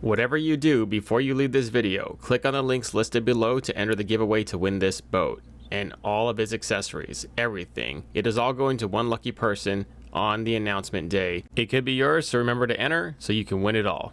Whatever you do before you leave this video, click on the links listed below to enter the giveaway to win this boat and all of its accessories, everything. It is all going to one lucky person on the announcement day. It could be yours, so remember to enter so you can win it all.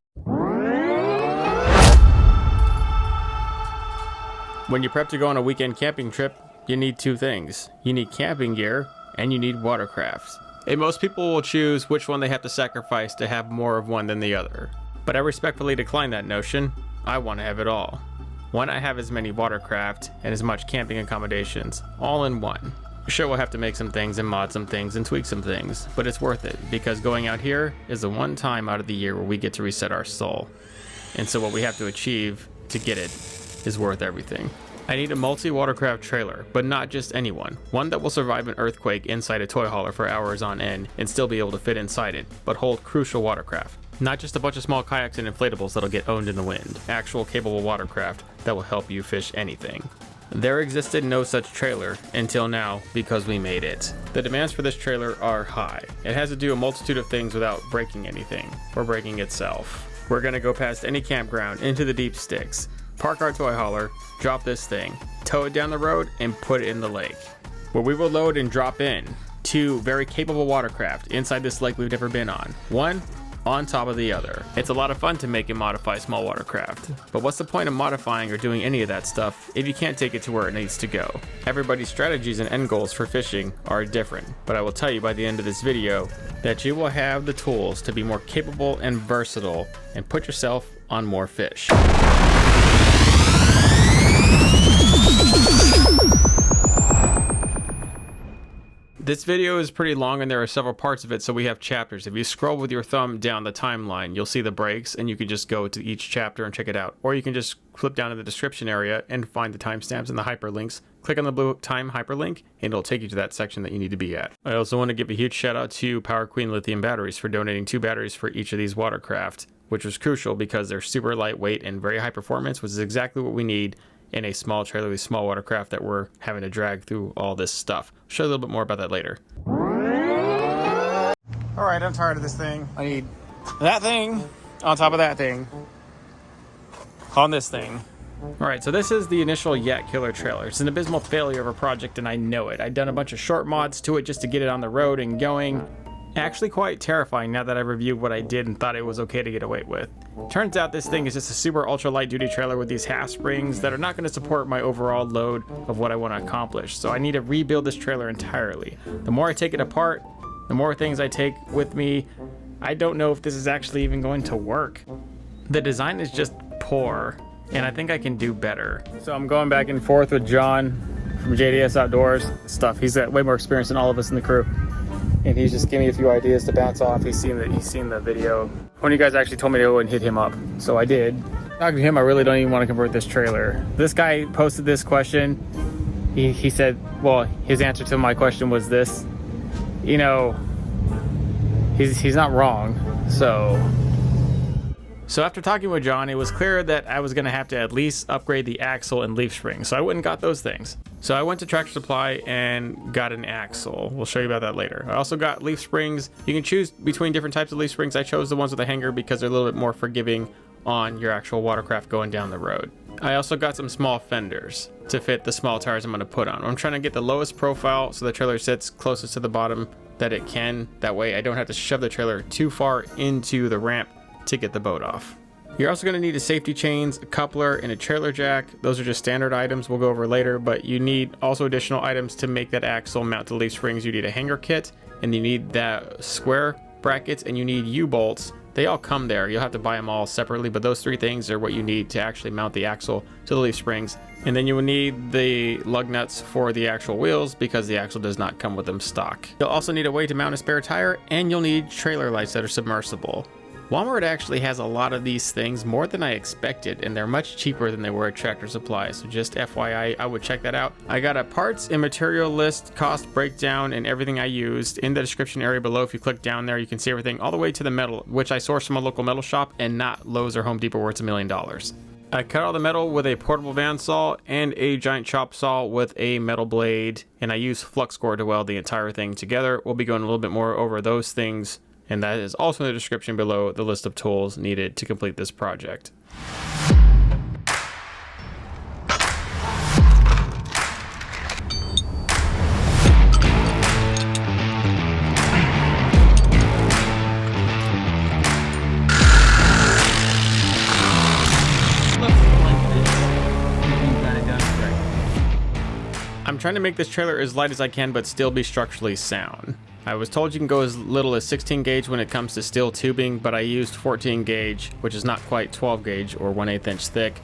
When you prep to go on a weekend camping trip, you need two things. You need camping gear and you need watercraft. And most people will choose which one they have to sacrifice to have more of one than the other. But I respectfully decline that notion. I want to have it all. Why not have as many watercraft and as much camping accommodations all in one? Sure, we'll have to make some things and mod some things and tweak some things, but it's worth it because going out here is the one time out of the year where we get to reset our soul. And so what we have to achieve to get it is worth everything. I need a multi-watercraft trailer, but not just any one. One that will survive an earthquake inside a toy hauler for hours on end and still be able to fit inside it, but hold crucial watercraft. Not just a bunch of small kayaks and inflatables that'll get owned in the wind. Actual capable watercraft that will help you fish anything. There existed no such trailer until now because we made it. The demands for this trailer are high. It has to do a multitude of things without breaking anything or breaking itself. We're gonna go past any campground into the deep sticks, park our toy hauler, drop this thing, tow it down the road, and put it in the lake, where we will load and drop in two very capable watercraft inside this lake we've never been on. One on top of the other. It's a lot of fun to make and modify small watercraft, but what's the point of modifying or doing any of that stuff if you can't take it to where it needs to go? Everybody's strategies and end goals for fishing are different, but I will tell you by the end of this video that you will have the tools to be more capable and versatile and put yourself on more fish. This video is pretty long and there are several parts of it, so we have chapters. If you scroll with your thumb down the timeline, you'll see the breaks and you can just go to each chapter and check it out. Or you can just flip down to the description area and find the timestamps and the hyperlinks. Click on the blue time hyperlink and it'll take you to that section that you need to be at. I also want to give a huge shout out to Power Queen Lithium Batteries for donating 2 batteries for each of these watercraft, which was crucial because they're super lightweight and very high performance, which is exactly what we need in a small trailer with small watercraft that we're having to drag through all this stuff. I'll show you a little bit more about that later. All right, I'm tired of this thing. I need that thing on top of that thing on this thing. All right, so this is the initial Yak Killer trailer. It's an abysmal failure of a project and I know it. I've done a bunch of short mods to it just to get it on the road and going. Actually quite terrifying now that I reviewed what I did and thought it was okay to get away with. Turns out this thing is just a super ultra light duty trailer with these half springs that are not going to support my overall load of what I want to accomplish. So I need to rebuild this trailer entirely. The more I take it apart, the more things I take with me. I don't know if this is actually even going to work. The design is just poor and I think I can do better. So I'm going back and forth with John from JDS Outdoors stuff. He's got way more experience than all of us in the crew. And he's just giving me a few ideas to bounce off. He's seen the video. One of you guys actually told me to go and hit him up, so I did. Talking to him, I really don't even want to convert this trailer. This guy posted this question. He said, well, his answer to my question was this. You know, he's not wrong. So after talking with John, it was clear that I was going to have to at least upgrade the axle and leaf spring. So I went and got those things. So I went to Tractor Supply and got an axle. We'll show you about that later. I also got leaf springs. You can choose between different types of leaf springs. I chose the ones with a hanger because they're a little bit more forgiving on your actual watercraft going down the road. I also got some small fenders to fit the small tires I'm going to put on. I'm trying to get the lowest profile so the trailer sits closest to the bottom that it can. That way I don't have to shove the trailer too far into the ramp to get the boat off. You're also going to need a safety chains, a coupler, and a trailer jack. Those are just standard items we'll go over later, but you need also additional items to make that axle mount to leaf springs. You need a hanger kit, and you need that square brackets, and you need U-bolts. They all come there. You'll have to buy them all separately, but those 3 things are what you need to actually mount the axle to the leaf springs. And then you will need the lug nuts for the actual wheels because the axle does not come with them stock. You'll also need a way to mount a spare tire, and you'll need trailer lights that are submersible. Walmart actually has a lot of these things, more than I expected, and they're much cheaper than they were at Tractor Supply, so just FYI, I would check that out. I got a parts and material list, cost breakdown, and everything I used in the description area below. If you click down there, you can see everything all the way to the metal, which I sourced from a local metal shop and not Lowe's or Home Depot where it's $1 million. I cut all the metal with a portable bandsaw and a giant chop saw with a metal blade, and I use flux core to weld the entire thing together. We'll be going a little bit more over those things and that is also in the description below the list of tools needed to complete this project. I'm trying to make this trailer as light as I can but still be structurally sound. I was told you can go as little as 16 gauge when it comes to steel tubing, but I used 14 gauge, which is not quite 12 gauge or 1/8 inch thick.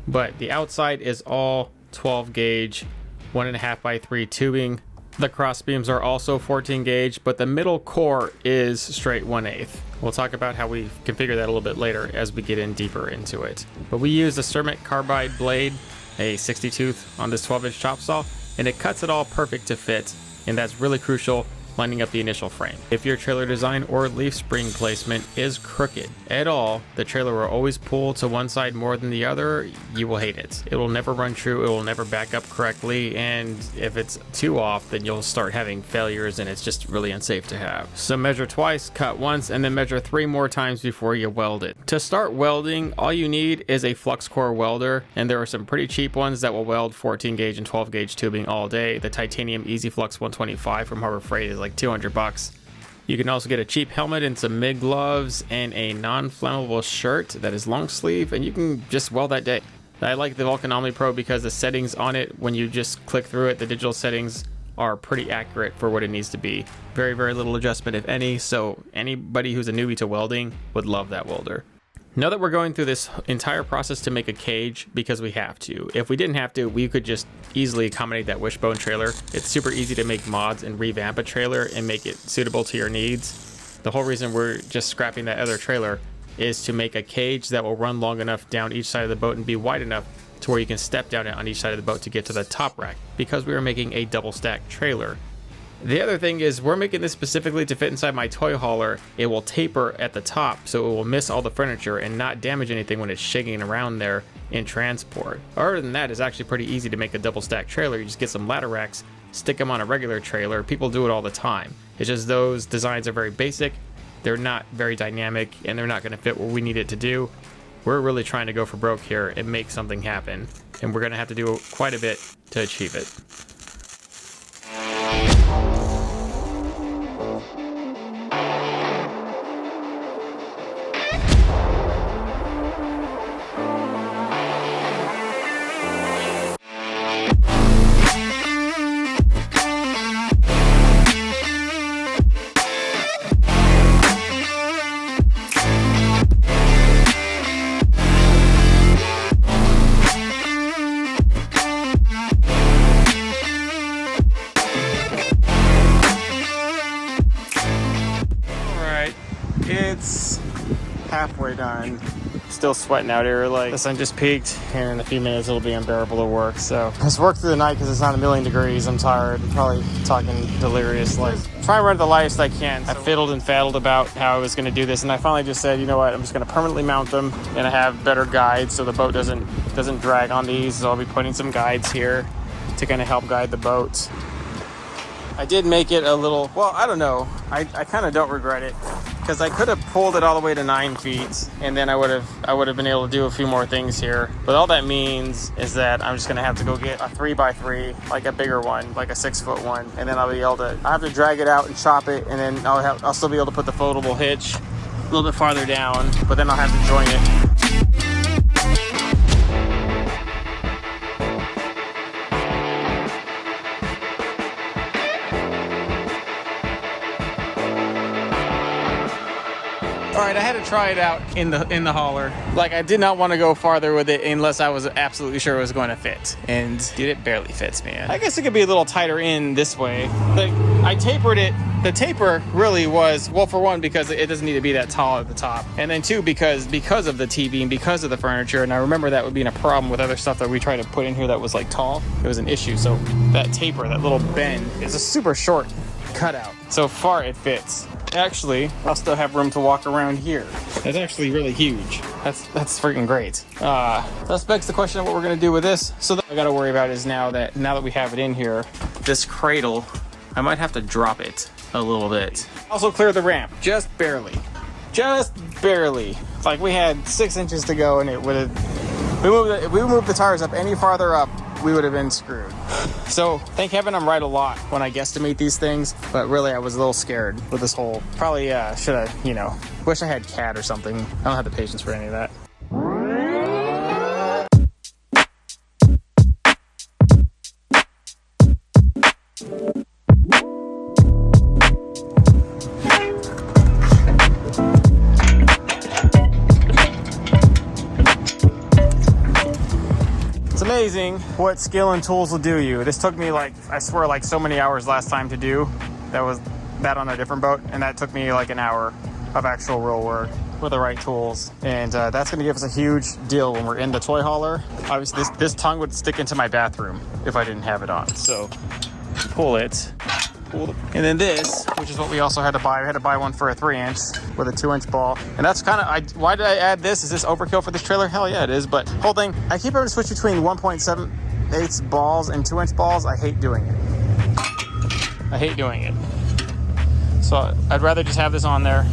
But the outside is all 12 gauge, 1.5 by 3 tubing. The cross beams are also 14 gauge, but the middle core is straight 1/8. We'll talk about how we configure that a little bit later as we get in deeper into it. But we use a ceramic carbide blade, a 60 tooth on this 12-inch chop saw, and it cuts it all perfect to fit, and that's really crucial lining up the initial frame. If your trailer design or leaf spring placement is crooked at all, the trailer will always pull to one side more than the other. You will hate it. It will never run true, it will never back up correctly, and if it's too off, then you'll start having failures and it's just really unsafe to have. So measure twice, cut once, and then measure 3 more times before you weld it. To start welding, all you need is a flux core welder, and there are some pretty cheap ones that will weld 14 gauge and 12 gauge tubing all day. The titanium Easy Flux 125 from Harbor Freight is like $200. You can also get a cheap helmet and some MIG gloves and a non-flammable shirt that is long sleeve, and you can just weld that day. I like the Vulcan Omni Pro because the settings on it, when you just click through it, the digital settings are pretty accurate for what it needs to be. Very, very little adjustment if any, so anybody who's a newbie to welding would love that welder. Now that we're going through this entire process to make a cage because we have to. If we didn't have to, we could just easily accommodate that wishbone trailer. It's super easy to make mods and revamp a trailer and make it suitable to your needs. The whole reason we're just scrapping that other trailer is to make a cage that will run long enough down each side of the boat and be wide enough to where you can step down it on each side of the boat to get to the top rack, because we are making a double stack trailer. The other thing is we're making this specifically to fit inside my toy hauler. It will taper at the top so it will miss all the furniture and not damage anything when it's shaking around there in transport. Other than that, it's actually pretty easy to make a double stack trailer. You just get some ladder racks, stick them on a regular trailer. People do it all the time. It's just those designs are very basic, they're not very dynamic, and they're not going to fit what we need it to do. We're really trying to go for broke here and make something happen, and we're going to have to do quite a bit to achieve it. It's halfway done. Still sweating out here. Like, the sun just peaked, and in a few minutes it'll be unbearable to work. So let's work through the night because it's not 1,000,000 degrees. I'm tired. I'm probably talking delirious. Like, try and run it the lightest I can. I fiddled and faddled about how I was going to do this, and I finally just said, you know what, I'm just going to permanently mount them, and I have better guides so the boat doesn't drag on these. So I'll be putting some guides here to kind of help guide the boat. I did make it a little, well, I don't know. I kind of don't regret it, because I could have pulled it all the way to 9 feet, and then I would have been able to do a few more things here. But all that means is that I'm just gonna have to go get a 3x3, like a bigger one, like a 6-foot one, and then I'll be able to. I have to drag it out and chop it, and then I'll still be able to put the foldable hitch a little bit farther down, but then I'll have to join it. All right, I had to try it out in the hauler. Like, I did not want to go farther with it unless I was absolutely sure it was going to fit. And dude, it barely fits, man. I guess it could be a little tighter in this way. Like, I tapered it. The taper really was, well, for one, because it doesn't need to be that tall at the top. And then two, because of the T-beam, because of the furniture. And I remember that would be a problem with other stuff that we tried to put in here that was like tall. It was an issue. So that taper, that little bend, is a super short cutout. So far it fits. Actually, I'll still have room to walk around here. That's actually really huge. That's freaking great. That begs the question of what we're gonna do with this. So what I gotta worry about is now that we have it in here, this cradle, I might have to drop it a little bit. Also cleared the ramp, just barely. Just barely. Like we had 6 inches to go and it would have, if we moved the tires up any farther up, we would have been screwed. So thank heaven I'm right a lot when I guesstimate these things, but really I was a little scared with this whole, probably should have, you know, wish I had CAD or something. I don't have the patience for any of that. Amazing what skill and tools will do you. This took me like, I swear, like so many hours last time to do. That was that on a different boat, and that took me like an hour of actual real work with the right tools. And that's going to give us a huge deal when we're in the toy hauler. Obviously this tongue would stick into my bathroom if I didn't have it on. So pull it. And then this, which is what we also had to buy. We had to buy one for a 3-inch with a 2-inch ball. And that's kind of, why did I add this? Is this overkill for this trailer? Hell yeah, it is. But whole thing, I keep having to switch between 1.7/8 balls and 2-inch balls. I hate doing it. I hate doing it. So I'd rather just have this on there.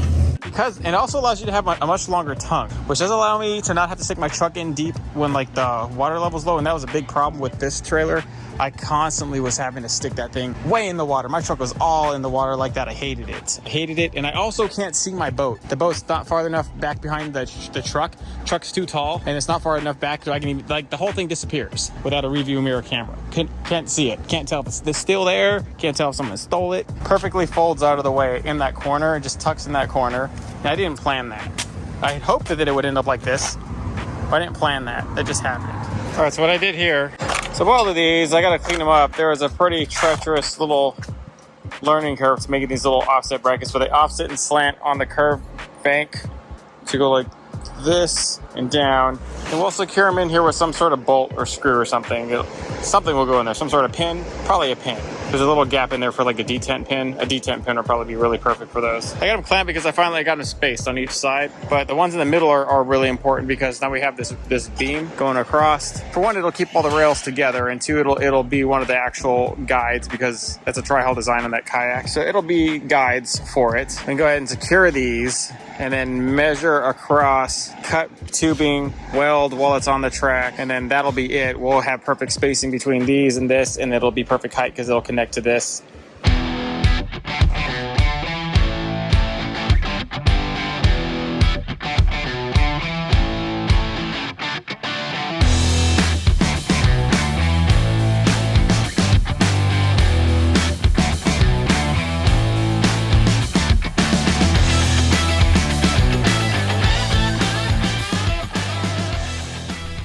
Because it also allows you to have a much longer tongue, which does allow me to not have to stick my truck in deep when like the water level's low. And that was a big problem with this trailer. I constantly was having to stick that thing way in the water. My truck was all in the water like that. I hated it. I hated it. And I also can't see my boat. The boat's not far enough back behind the truck. Truck's too tall and it's not far enough back so I can even, like, the whole thing disappears without a review mirror camera. Can't see it. Can't tell if it's still there. Can't tell if someone stole it. Perfectly folds out of the way in that corner and just tucks in that corner. And I didn't plan that. I had hoped that it would end up like this. But I didn't plan that. That just happened. All right, so what I did here, so both of these, I gotta clean them up. There was a pretty treacherous little learning curve to making these little offset brackets, where they offset and slant on the curved bank to go like this and down. And we'll secure them in here with some sort of bolt or screw or something. Something will go in there, some sort of pin, probably a pin. There's a little gap in there for like a detent pin. A detent pin will probably be really perfect for those. I got them clamped because I finally got them spaced on each side, but the ones in the middle are really important because now we have this beam going across. For one, it'll keep all the rails together, and two, it'll be one of the actual guides because that's a tri-hull design on that kayak. So it'll be guides for it. And go ahead and secure these and then measure across, cut tubing, weld while it's on the track, and then that'll be it. We'll have perfect spacing between these and this, and it'll be perfect height because it'll connect to this.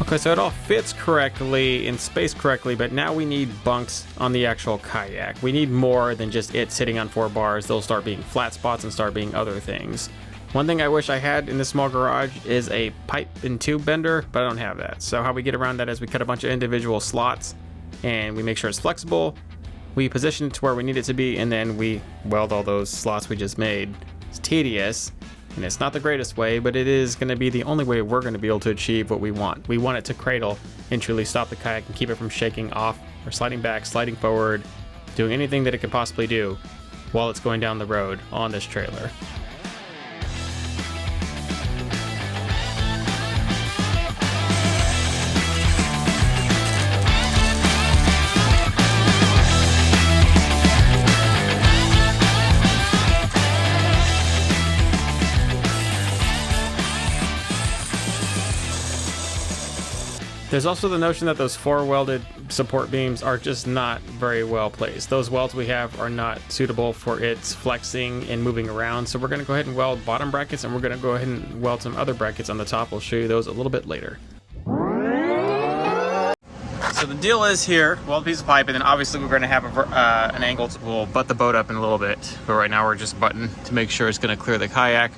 Okay, so it all fits correctly and spaced correctly, but now we need bunks on the actual kayak. We need more than just it sitting on 4 bars. They'll start being flat spots and start being other things. One thing I wish I had in this small garage is a pipe and tube bender, but I don't have that. So how we get around that is we cut a bunch of individual slots and we make sure it's flexible. We position it to where we need it to be, and then we weld all those slots we just made. It's tedious. And it's not the greatest way, but it is going to be the only way we're going to be able to achieve what we want. We want it to cradle and truly stop the kayak and keep it from shaking off or sliding back, sliding forward, doing anything that it could possibly do while it's going down the road on this trailer. There's also the notion that those 4 welded support beams are just not very well placed. Those welds we have are not suitable for its flexing and moving around, so we're going to go ahead and weld bottom brackets, and we're going to go ahead and weld some other brackets on the top. We'll show you those a little bit later. So the deal is here, weld a piece of pipe, and then obviously we're going to have an angle. We'll butt the boat up in a little bit, but right now we're just butting to make sure it's going to clear the kayak.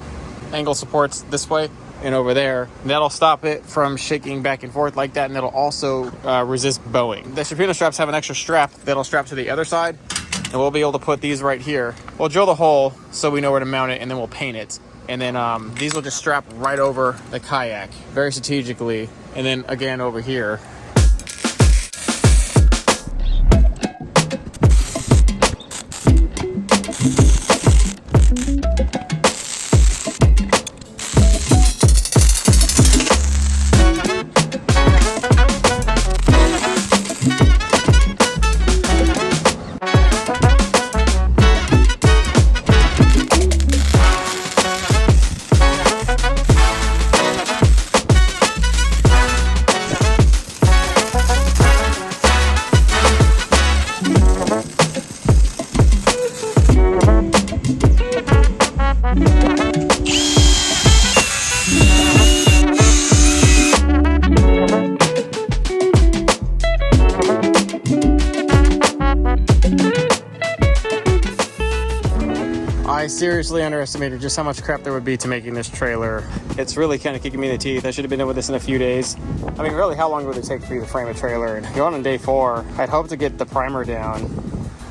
Angle supports this way and over there. That'll stop it from shaking back and forth like that, and it'll also resist bowing. The Shapiro straps have an extra strap that'll strap to the other side, and we'll be able to put these right here. We'll drill the hole so we know where to mount it, and then we'll paint it. And then these will just strap right over the kayak very strategically, and then again over here. seriously underestimated just how much crap there would be to making this trailer. It's really kind of kicking me in the teeth. I should have been done with this in a few days. I mean, really, how long would it take for you to frame a trailer? And going on day 4, I'd hope to get the primer down,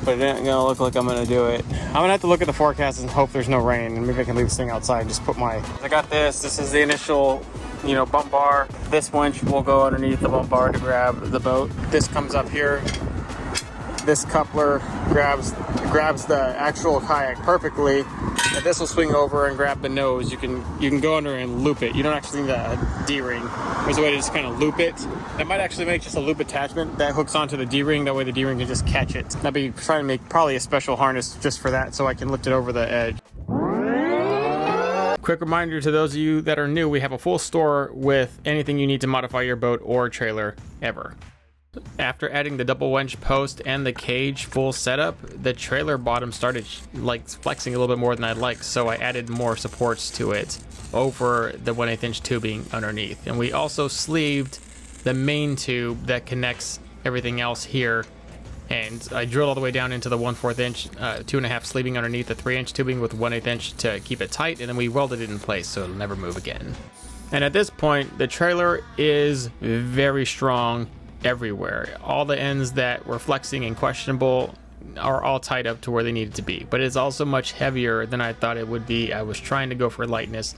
but it ain't gonna look like I'm gonna do it. I'm gonna have to look at the forecast and hope there's no rain, and maybe I can leave this thing outside and just put my... I got this. This is the initial, you know, bump bar. This winch will go underneath the bump bar to grab the boat. This comes up here. This coupler grabs the actual kayak perfectly, and this will swing over and grab the nose. You can go under and loop it. You don't actually need a D-ring. There's a way to just kind of loop it. That might actually make just a loop attachment that hooks onto the D-ring. That way the D-ring can just catch it. I'll be trying to make probably a special harness just for that, so I can lift it over the edge. Quick reminder to those of you that are new, we have a full store with anything you need to modify your boat or trailer ever. After adding the double-wench post and the cage full setup, the trailer bottom started like flexing a little bit more than I'd like, so I added more supports to it over the 1/8 inch tubing underneath. And we also sleeved the main tube that connects everything else here, and I drilled all the way down into the 1/4 inch 2.5 sleeving underneath the 3 inch tubing with 1/8 inch to keep it tight, and then we welded it in place so it'll never move again. And at this point, the trailer is very strong everywhere. All the ends that were flexing and questionable are all tied up to where they needed to be, but it's also much heavier than I thought it would be. I was trying to go for lightness.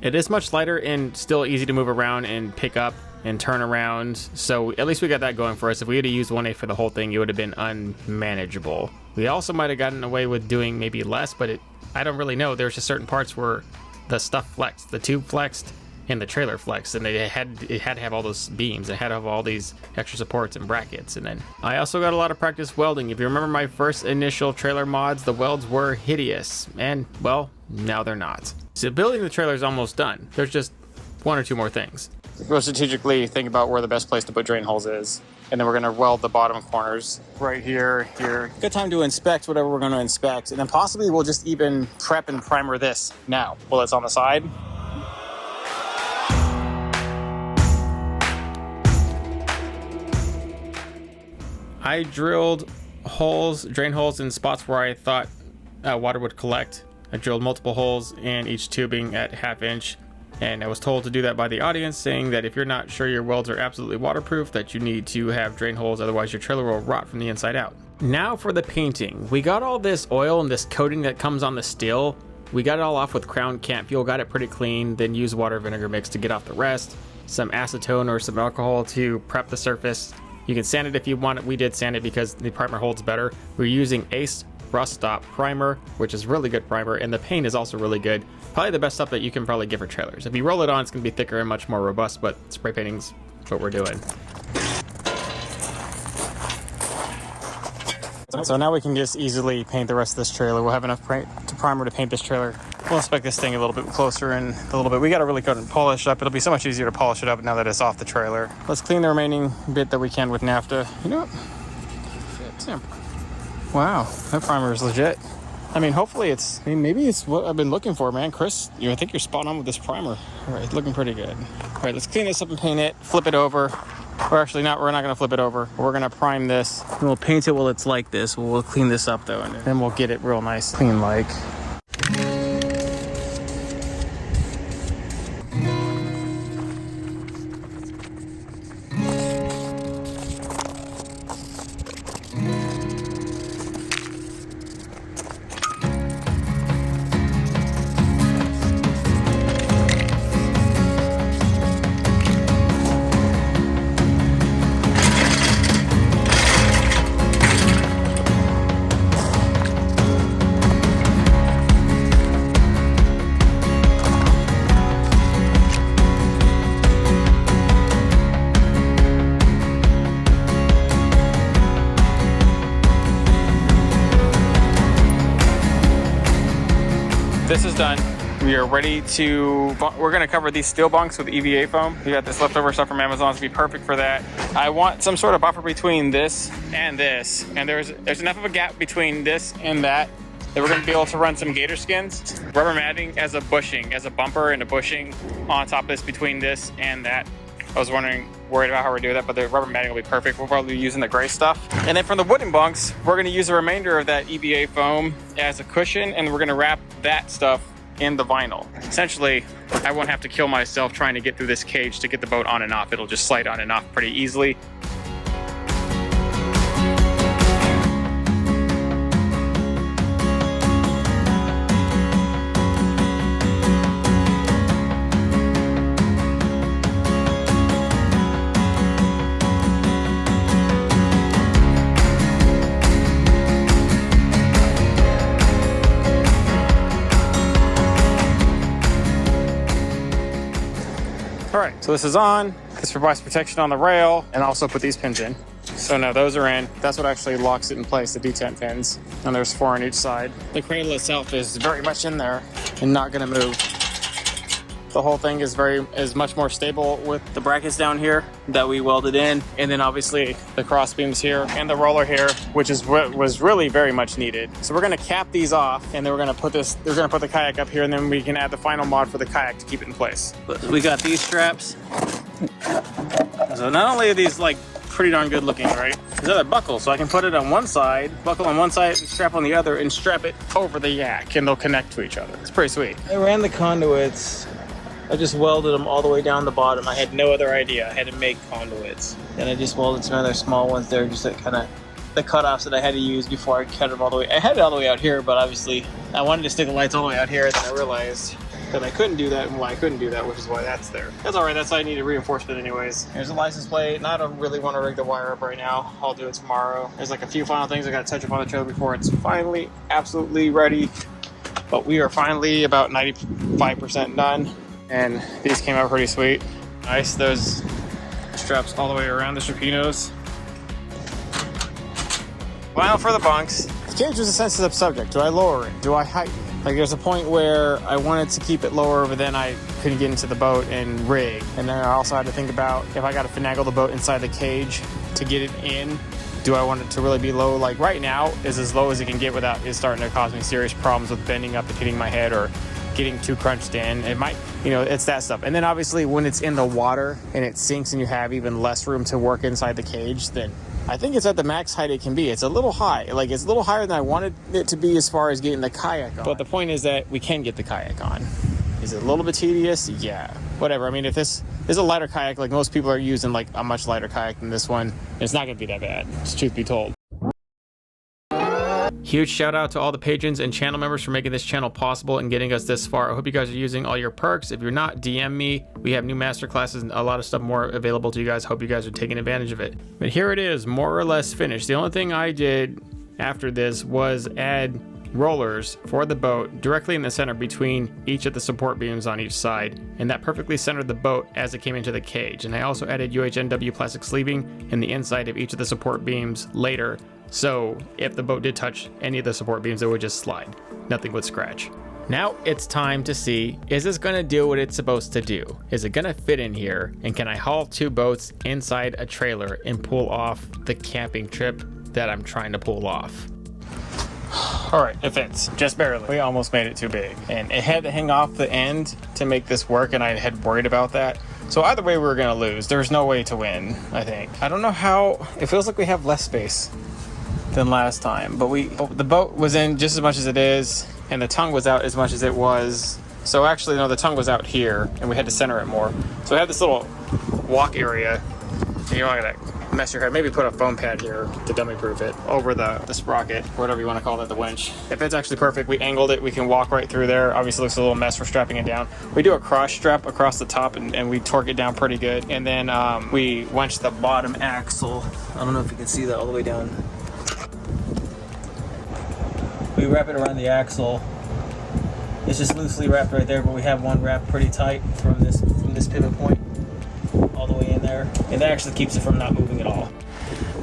It is much lighter and still easy to move around and pick up and turn around, so at least we got that going for us. If we had to use 1/8 for the whole thing, it would have been unmanageable. We also might have gotten away with doing maybe less, but I don't really know. There's just certain parts where the stuff flexed, the tube flexed and the trailer flexed, and it had to have all those beams. It had to have all these extra supports and brackets. And then I also got a lot of practice welding. If you remember my first initial trailer mods, the welds were hideous, and well, now they're not. So building the trailer is almost done. There's just 1 or 2 more things. We'll strategically think about where the best place to put drain holes is, and then we're going to weld the bottom corners right here. Good time to inspect whatever we're going to inspect, and then possibly we'll just even prep and primer this now while it's on the side. I drilled holes, drain holes in spots where I thought water would collect. I drilled multiple holes in each tubing at 1/2 inch, and I was told to do that by the audience, saying that if you're not sure your welds are absolutely waterproof, that you need to have drain holes, otherwise your trailer will rot from the inside out. Now for the painting. We got all this oil and this coating that comes on the steel. We got it all off with Crown Camp Fuel, got it pretty clean, then used water vinegar mix to get off the rest, some acetone or some alcohol to prep the surface. You can sand it if you want it. We did sand it because the primer holds better. We're using Ace Rust Stop primer, which is really good primer, and the paint is also really good. Probably the best stuff that you can probably get for trailers. If you roll it on, it's going to be thicker and much more robust, but spray painting's what we're doing. So now we can just easily paint the rest of this trailer. We'll have enough primer to paint this trailer. We'll inspect this thing a little bit closer in a little bit. We got to really go and polish up. It'll be so much easier to polish it up now that it's off the trailer. Let's clean the remaining bit that we can with naphtha. You know what? Shit. Wow, that primer is legit. I mean, hopefully maybe it's what I've been looking for, man. Chris, I think you're spot on with this primer. All right, it's looking pretty good. All right, let's clean this up and paint it, flip it over. Or actually not, we're not gonna flip it over. We're gonna prime this, and we'll paint it while it's like this. We'll clean this up though, and then we'll get it real nice, clean like. This is done. We are ready to, we're gonna cover these steel bunks with EVA foam. We got this leftover stuff from Amazon to be perfect for that. I want some sort of buffer between this, and there's enough of a gap between this and that we're gonna be able to run some gator skins. Rubber matting as a bushing, as a bumper and a bushing on top of this between this and that. I was worried about how we're doing that, but the rubber matting will be perfect. We'll probably be using the gray stuff. And then from the wooden bunks, we're gonna use the remainder of that EVA foam as a cushion, and we're gonna wrap that stuff in the vinyl. Essentially, I won't have to kill myself trying to get through this cage to get the boat on and off. It'll just slide on and off pretty easily. All right, so this is on. This provides protection on the rail, and also put these pins in. So now those are in. That's what actually locks it in place, the detent pins. And there's 4 on each side. The cradle itself is very much in there and not gonna move. The whole thing is much more stable with the brackets down here that we welded in, and then obviously the cross beams here and the roller here, which is what was really very much needed. So we're gonna cap these off, and then we're gonna put the kayak up here, and then we can add the final mod for the kayak to keep it in place. We got these straps. So not only are these like pretty darn good looking, right? There's other buckles, so I can put it on one side, buckle on one side, and strap on the other, and strap it over the yak, and they'll connect to each other. It's pretty sweet. I ran the conduits. I just welded them all the way down the bottom. I had no other idea. I had to make conduits. And I just welded some other small ones there, just that kind of the cutoffs that I had to use before I cut them all the way. I had it all the way out here, but obviously I wanted to stick the lights all the way out here, and then I realized that I couldn't do that, and why I couldn't do that, which is why that's there. That's all right. That's why I needed reinforcement anyways. Here's a license plate, and I don't really want to rig the wire up right now. I'll do it tomorrow. There's like a few final things I got to touch up on the trailer before it's finally absolutely ready. But we are finally about 95% done. And these came out pretty sweet. Nice, those straps all the way around the strapinos. Vinyl for the bunks. The cage was a sensitive subject. Do I lower it? Do I heighten it? Like there's a point where I wanted to keep it lower, but then I couldn't get into the boat and rig. And then I also had to think about if I got to finagle the boat inside the cage to get it in, do I want it to really be low? Like right now is as low as it can get without it starting to cause me serious problems with bending up and hitting my head or getting too crunched in. It might, it's that stuff. And then obviously when it's in the water and it sinks and you have even less room to work inside the cage, then I think it's at the max height it can be. It's a little high. Like it's a little higher than I wanted it to be as far as getting the kayak on. But the point is that we can get the kayak on. Is it a little bit tedious? Yeah. Whatever. I mean, if this is a lighter kayak, like most people are using like a much lighter kayak than this one, it's not gonna be that bad, just truth be told. Huge shout out to all the patrons and channel members for making this channel possible and getting us this far. I hope you guys are using all your perks. If you're not, DM me. We have new master classes and a lot of stuff more available to you guys. Hope you guys are taking advantage of it. But here it is, more or less finished. The only thing I did after this was add rollers for the boat directly in the center between each of the support beams on each side, and that perfectly centered the boat as it came into the cage. And I also added UHNW plastic sleeving in the inside of each of the support beams later, so if the boat did touch any of the support beams, it would just slide. Nothing would scratch. Now it's time to see, is this gonna do what it's supposed to do? Is it gonna fit in here? And can I haul 2 boats inside a trailer and pull off the camping trip that I'm trying to pull off? All right, it fits, just barely. We almost made it too big, and it had to hang off the end to make this work, and I had worried about that. So either way, we were gonna lose. There's no way to win, I think. I don't know how, it feels like we have less space than last time, but the boat was in just as much as it is, and the tongue was out as much as it was. So actually, no, the tongue was out here, and we had to center it more. So I had this little walk area, and you're not gonna mess your head. Maybe put a foam pad here to dummy proof it over the sprocket, or whatever you want to call it, the winch. If it's actually perfect, we angled it, we can walk right through there. Obviously it looks a little mess for strapping it down. We do a cross strap across the top, and we torque it down pretty good. And then we winch the bottom axle. I don't know if you can see that all the way down. We wrap it around the axle. It's just loosely wrapped right there, but we have one wrapped pretty tight from this pivot point all the way in there, and that actually keeps it from not moving at all.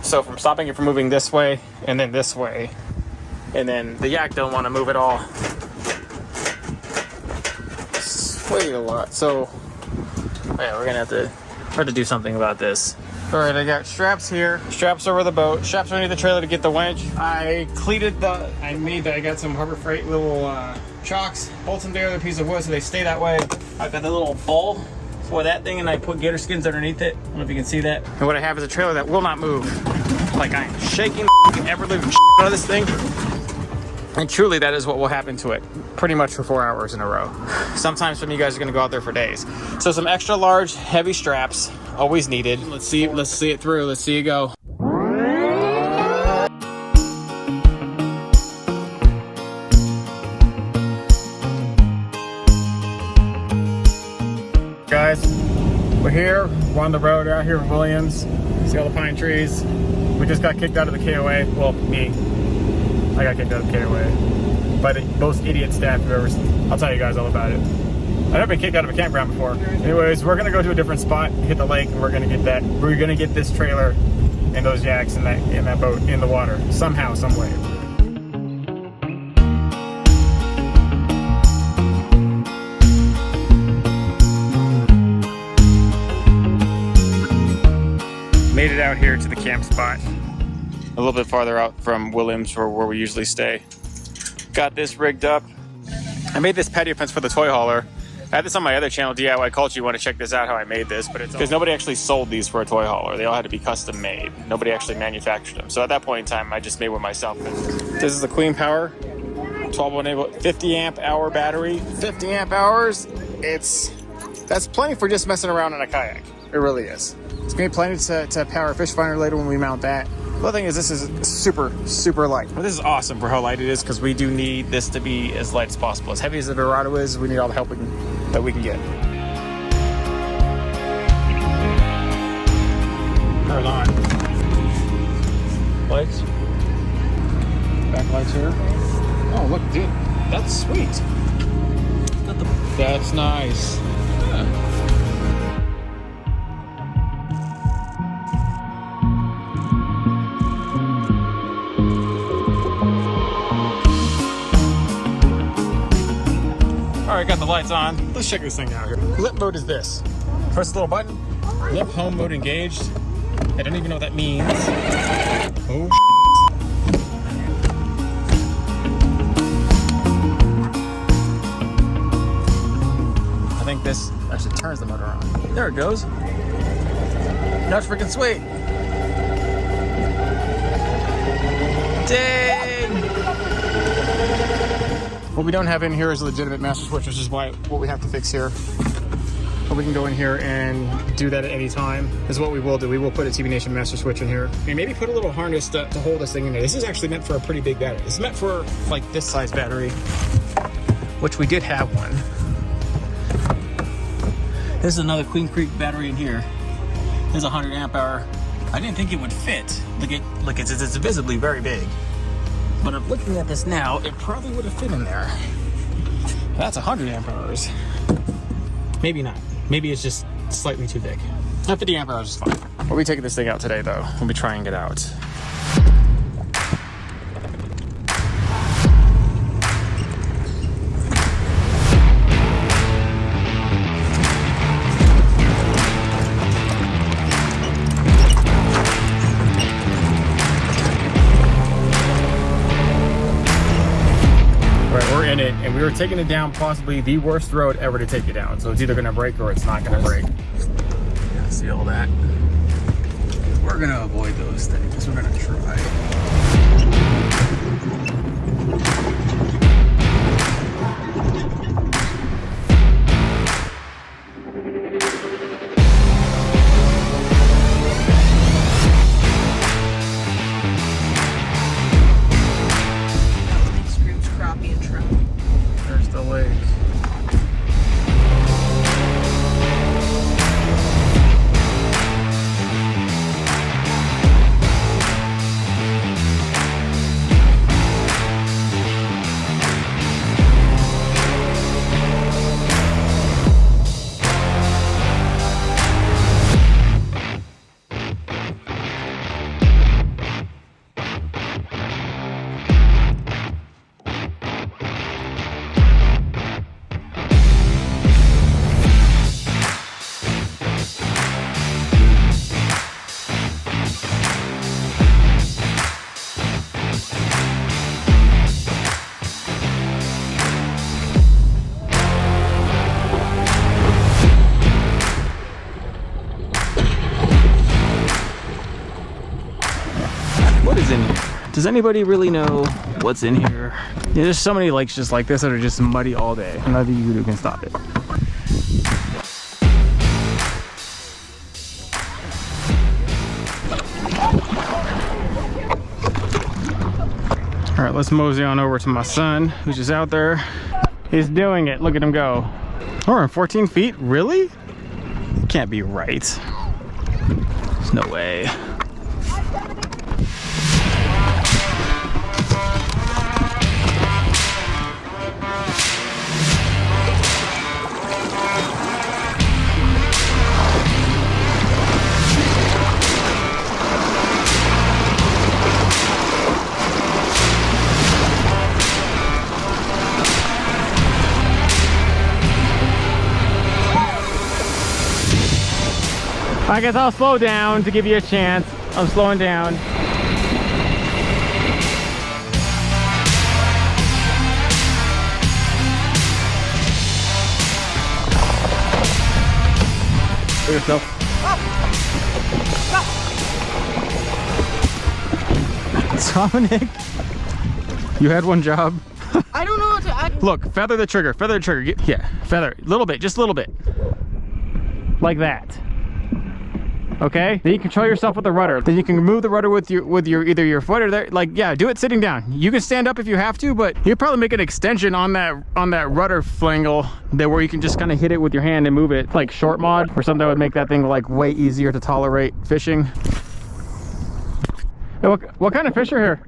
So from stopping it from moving this way and then this way, and then the yak don't want to move at all. Swayed a lot. So yeah, we're gonna have to do something about this. All right, I got straps here, straps over the boat, straps underneath the trailer to get the winch. I got some Harbor Freight little chocks, bolts them together with a piece of wood so they stay that way. I've got the little bowl, for that thing, and I put gator skins underneath it. I don't know if you can see that. And what I have is a trailer that will not move. Like, I am shaking the ever-living out of this thing. And truly, that is what will happen to it pretty much for 4 hours in a row. Sometimes some of you guys are gonna go out there for days. So some extra large, heavy straps, always needed. Let's see it through. Let's see it go. Guys, we're here. We're on the road out here in Williams. See all the pine trees. We just got kicked out of the KOA. Well, me. I got kicked out of the KOA by the most idiot staff you've ever seen. I'll tell you guys all about it. I've never been kicked out of a campground before. Anyways, we're gonna go to a different spot, hit the lake, and we're gonna get this trailer and those jacks in that boat in the water somehow, some way. Made it out here to the camp spot. A little bit farther out from Williams, or where we usually stay. Got this rigged up. I made this patio fence for the toy hauler. I had this on my other channel, DIY Culture. You want to check this out, how I made this, but it's because nobody actually sold these for a toy hauler. They all had to be custom made. Nobody actually manufactured them. So at that point in time, I just made one myself. This is the Clean Power 12-volt 50 amp hour battery. 50 amp hours. That's plenty for just messing around in a kayak. It really is. It's gonna be plenty to power a fish finder later when we mount that. The other thing is this is super, super light. Well, this is awesome for how light it is, because we do need this to be as light as possible. As heavy as the Dorado is, we need all the help that we can get. Turn on. Lights. Back lights here. Oh, look, dude. That's sweet. That's nice. Yeah. Alright, got the lights on. Let's check this thing out here. Lip mode is this. Press the little button. Lip home mode engaged. I don't even know what that means. Oh, I think this actually turns the motor on. There it goes. That's freaking sweet. Dang! What we don't have in here is a legitimate master switch, which is what we have to fix here. But we can go in here and do that at any time. This is what we will do. We will put a TV Nation master switch in here. And maybe put a little harness to hold this thing in there. This is actually meant for a pretty big battery. It's meant for like this size battery, which we did have one. This is another Queen Creek battery in here. This is 100 amp hour. I didn't think it would fit. Look, it's visibly very big. But I'm looking at this now, it probably would have fit in there. That's 100 amp hours. Maybe not. Maybe it's just slightly too big. 50 amp hours is fine. We'll be taking this thing out today, though. We'll be trying it out. In it, and we were taking it down possibly the worst road ever to take it down. So it's either gonna break or it's not gonna break. Yeah, see all that? We're gonna avoid those things. We're gonna try. is in here? Does anybody really know what's in here? Yeah, there's so many lakes just like this that are just muddy all day. Nothing you can do can stop it. All right, let's mosey on over to my son, who's just out there. He's doing it. Look at him go. Oh, we're in 14 feet? Really? Can't be right. There's no way. I guess I'll slow down to give you a chance. I'm slowing down. For yourself. Dominic, you had one job. I don't know what to. Look, feather the trigger. Feather the trigger. Yeah, feather. A little bit, just a little bit. Like that. Okay, then you control yourself with the rudder. Then you can move the rudder with your either your foot or there. Like, yeah, do it sitting down. You can stand up if you have to, but you probably make an extension on that rudder flangle there where you can just kind of hit it with your hand and move it, like short mod or something that would make that thing like way easier to tolerate fishing. Hey, what kind of fish are here?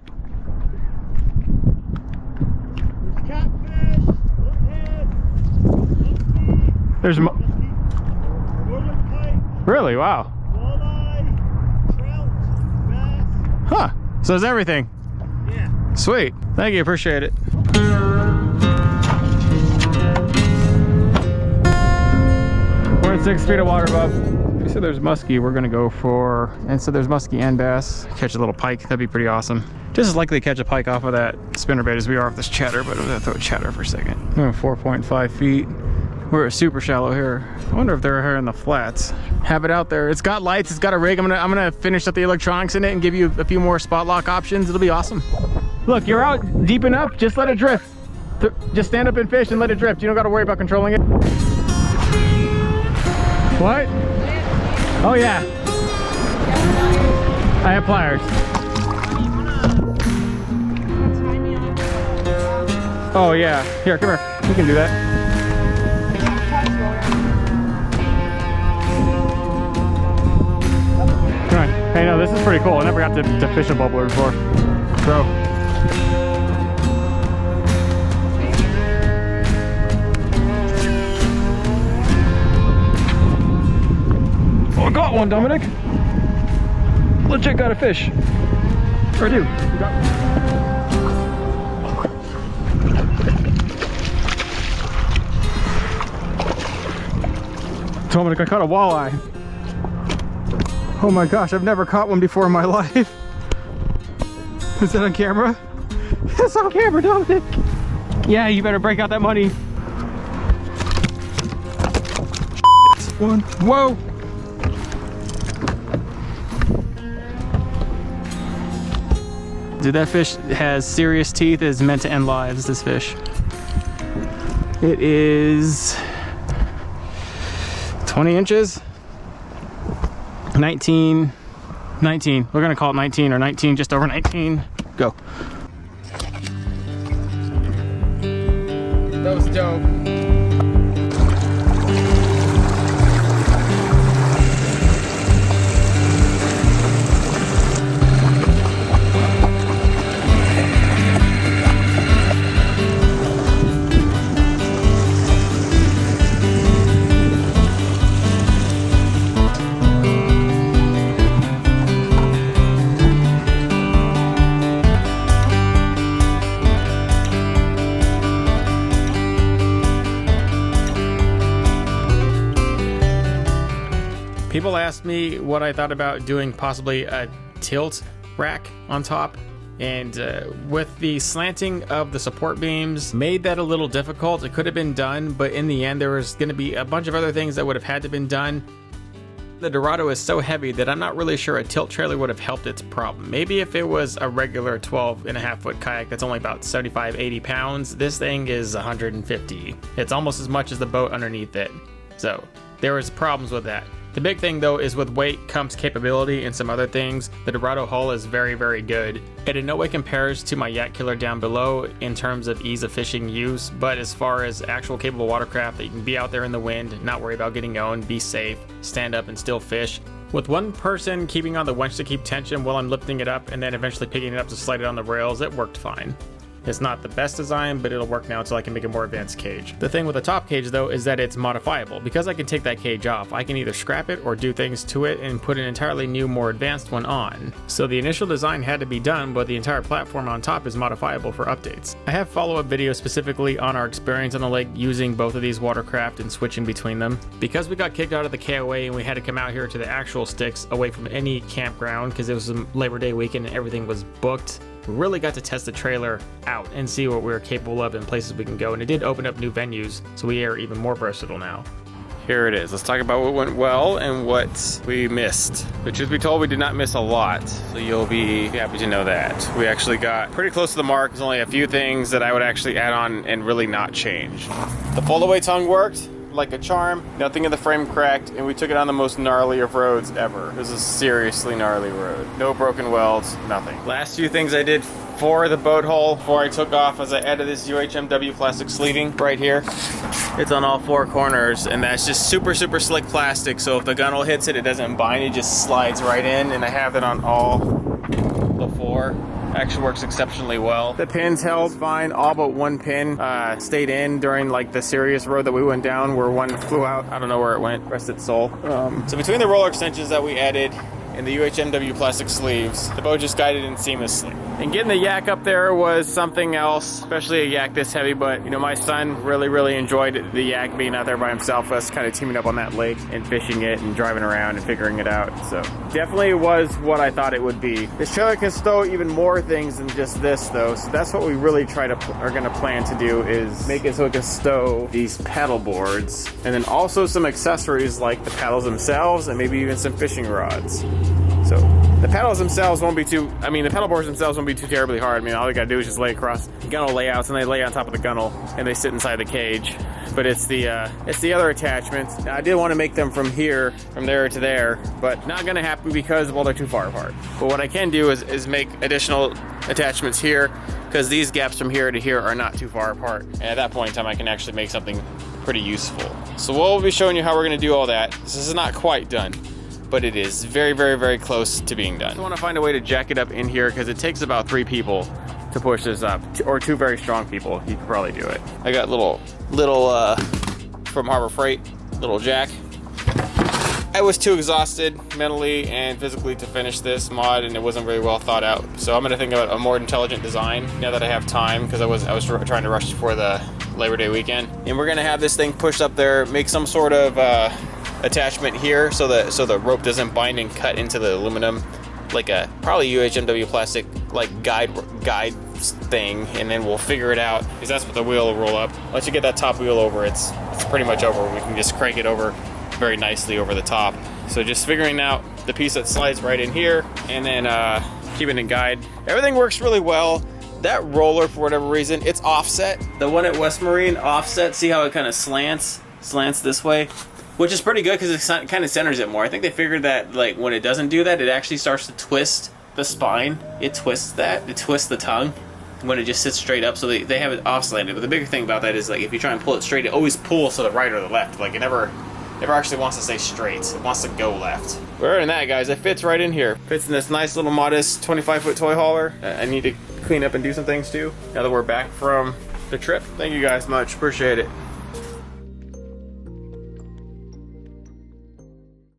Catfish, There's really? Wow. Huh. So there's everything. Yeah. Sweet. Thank you. Appreciate it. We're at 6 feet of water above. If you said there's muskie, we're gonna go for, and so there's muskie and bass. Catch a little pike. That'd be pretty awesome. Just as likely to catch a pike off of that spinnerbait as we are off this chatter, but I'm gonna throw a chatter for a second. 4.5 feet. We're super shallow here. I wonder if they're here in the flats. Have it out there. It's got lights, it's got a rig. I'm gonna finish up the electronics in it and give you a few more spot lock options. It'll be awesome. Look, you're out deep enough, just let it drift. Just stand up and fish and let it drift. You don't gotta worry about controlling it. What? Oh yeah. I have pliers. Oh yeah. Here, come here. You can do that. Come on. Hey, no, this is pretty cool. I never got to fish a bubbler before. Throw. Oh, I got one, Dominic. Legit got a fish. Or do. Dominic, I caught a walleye. Oh my gosh, I've never caught one before in my life. Is that on camera? It's on camera, Dominic. Yeah, you better break out that money. One. Whoa. Dude, that fish has serious teeth. It is meant to end lives, this fish. It is 20 inches. 19. We're gonna call it 19 or 19, just over 19. Go. That was dope. People asked me what I thought about doing possibly a tilt rack on top, and with the slanting of the support beams made that a little difficult. It could have been done, but in the end there was going to be a bunch of other things that would have had to been done. The Dorado is so heavy that I'm not really sure a tilt trailer would have helped its problem. Maybe if it was a regular 12.5 foot kayak that's only about 75-80 pounds, this thing is 150. It's almost as much as the boat underneath it. So there was problems with that. The big thing though is with weight comes capability and some other things. The Dorado hull is very, very good. It in no way compares to my Yak Killer down below in terms of ease of fishing use, but as far as actual capable watercraft that you can be out there in the wind, not worry about getting owned, be safe, stand up and still fish. With one person keeping on the winch to keep tension while I'm lifting it up and then eventually picking it up to slide it on the rails, it worked fine. It's not the best design, but it'll work now until I can make a more advanced cage. The thing with the top cage though is that it's modifiable. Because I can take that cage off, I can either scrap it or do things to it and put an entirely new, more advanced one on. So the initial design had to be done, but the entire platform on top is modifiable for updates. I have follow-up videos specifically on our experience on the lake using both of these watercraft and switching between them. Because we got kicked out of the KOA and we had to come out here to the actual sticks away from any campground because it was a Labor Day weekend and everything was booked, we really got to test the trailer out and see what we were capable of and places we can go, and it did open up new venues, so we are even more versatile now. Here it is. Let's talk about what went well and what we missed. But truth be told, we did not miss a lot, so you'll be happy to know that. We actually got pretty close to the mark. There's only a few things that I would actually add on and really not change. The fold-away tongue worked like a charm, nothing in the frame cracked, and we took it on the most gnarly of roads ever. This is a seriously gnarly road. No broken welds, nothing. Last few things I did for the boat hull before I took off is I added this UHMW plastic sleeving right here. It's on all four corners, and that's just super, super slick plastic, so if the gunnel hits it, it doesn't bind, it just slides right in, and I have it on all the four. Actually works exceptionally well. The pins held fine, all but one pin stayed in during like the serious road that we went down where one flew out. I don't know where it went, rest its soul. So between the roller extensions that we added and the UHMW plastic sleeves, the boat just guided in seamlessly. And getting the yak up there was something else, especially a yak this heavy, but you know, my son really enjoyed the yak being out there by himself, us kind of teaming up on that lake and fishing it and driving around and figuring it out. So definitely was what I thought it would be. This trailer can stow even more things than just this though, so that's what we really are gonna plan to do, is make it so it can stow these paddle boards and then also some accessories like the paddles themselves and maybe even some fishing rods. So the paddles themselves won't be the paddle boards themselves won't be too terribly hard. I mean, all you gotta do is just lay across gunnel layouts and they lay on top of the gunnel and they sit inside the cage. But it's the other attachments. Now, I did want to make them from there to there, but not gonna happen because, well, they're too far apart. But what I can do is make additional attachments here because these gaps from here to here are not too far apart. And at that point in time, I can actually make something pretty useful. So we'll be showing you how we're gonna do all that. This is not quite done, but it is very close to being done. I want to find a way to jack it up in here because it takes about 3 people to push this up, or 2 very strong people. You could probably do it. I got little from Harbor Freight, little jack. I was too exhausted mentally and physically to finish this mod, and it wasn't very well thought out. So I'm gonna think about a more intelligent design now that I have time, because I was trying to rush for the Labor Day weekend. And we're gonna have this thing pushed up there, make some sort of attachment here so the rope doesn't bind and cut into the aluminum, like a probably UHMW plastic like guide thing, and then we'll figure it out because that's what the wheel will roll up. Once you get that top wheel over, it's pretty much over. We can just crank it over very nicely over the top. So just figuring out the piece that slides right in here and then keeping it guide. Everything works really well. That roller, for whatever reason, it's offset. The one at West Marine offset, see how it kind of slants this way? Which is pretty good because it kind of centers it more. I think they figured that like when it doesn't do that, it actually starts to twist the spine. It twists the tongue when it just sits straight up. So they have it off slanted. But the bigger thing about that is like if you try and pull it straight, it always pulls to the right or the left. Like it never actually wants to stay straight. It wants to go left. But other than that, guys, it fits right in here. Fits in this nice little modest 25-foot toy hauler. I need to clean up and do some things too now that we're back from the trip. Thank you guys much. Appreciate it.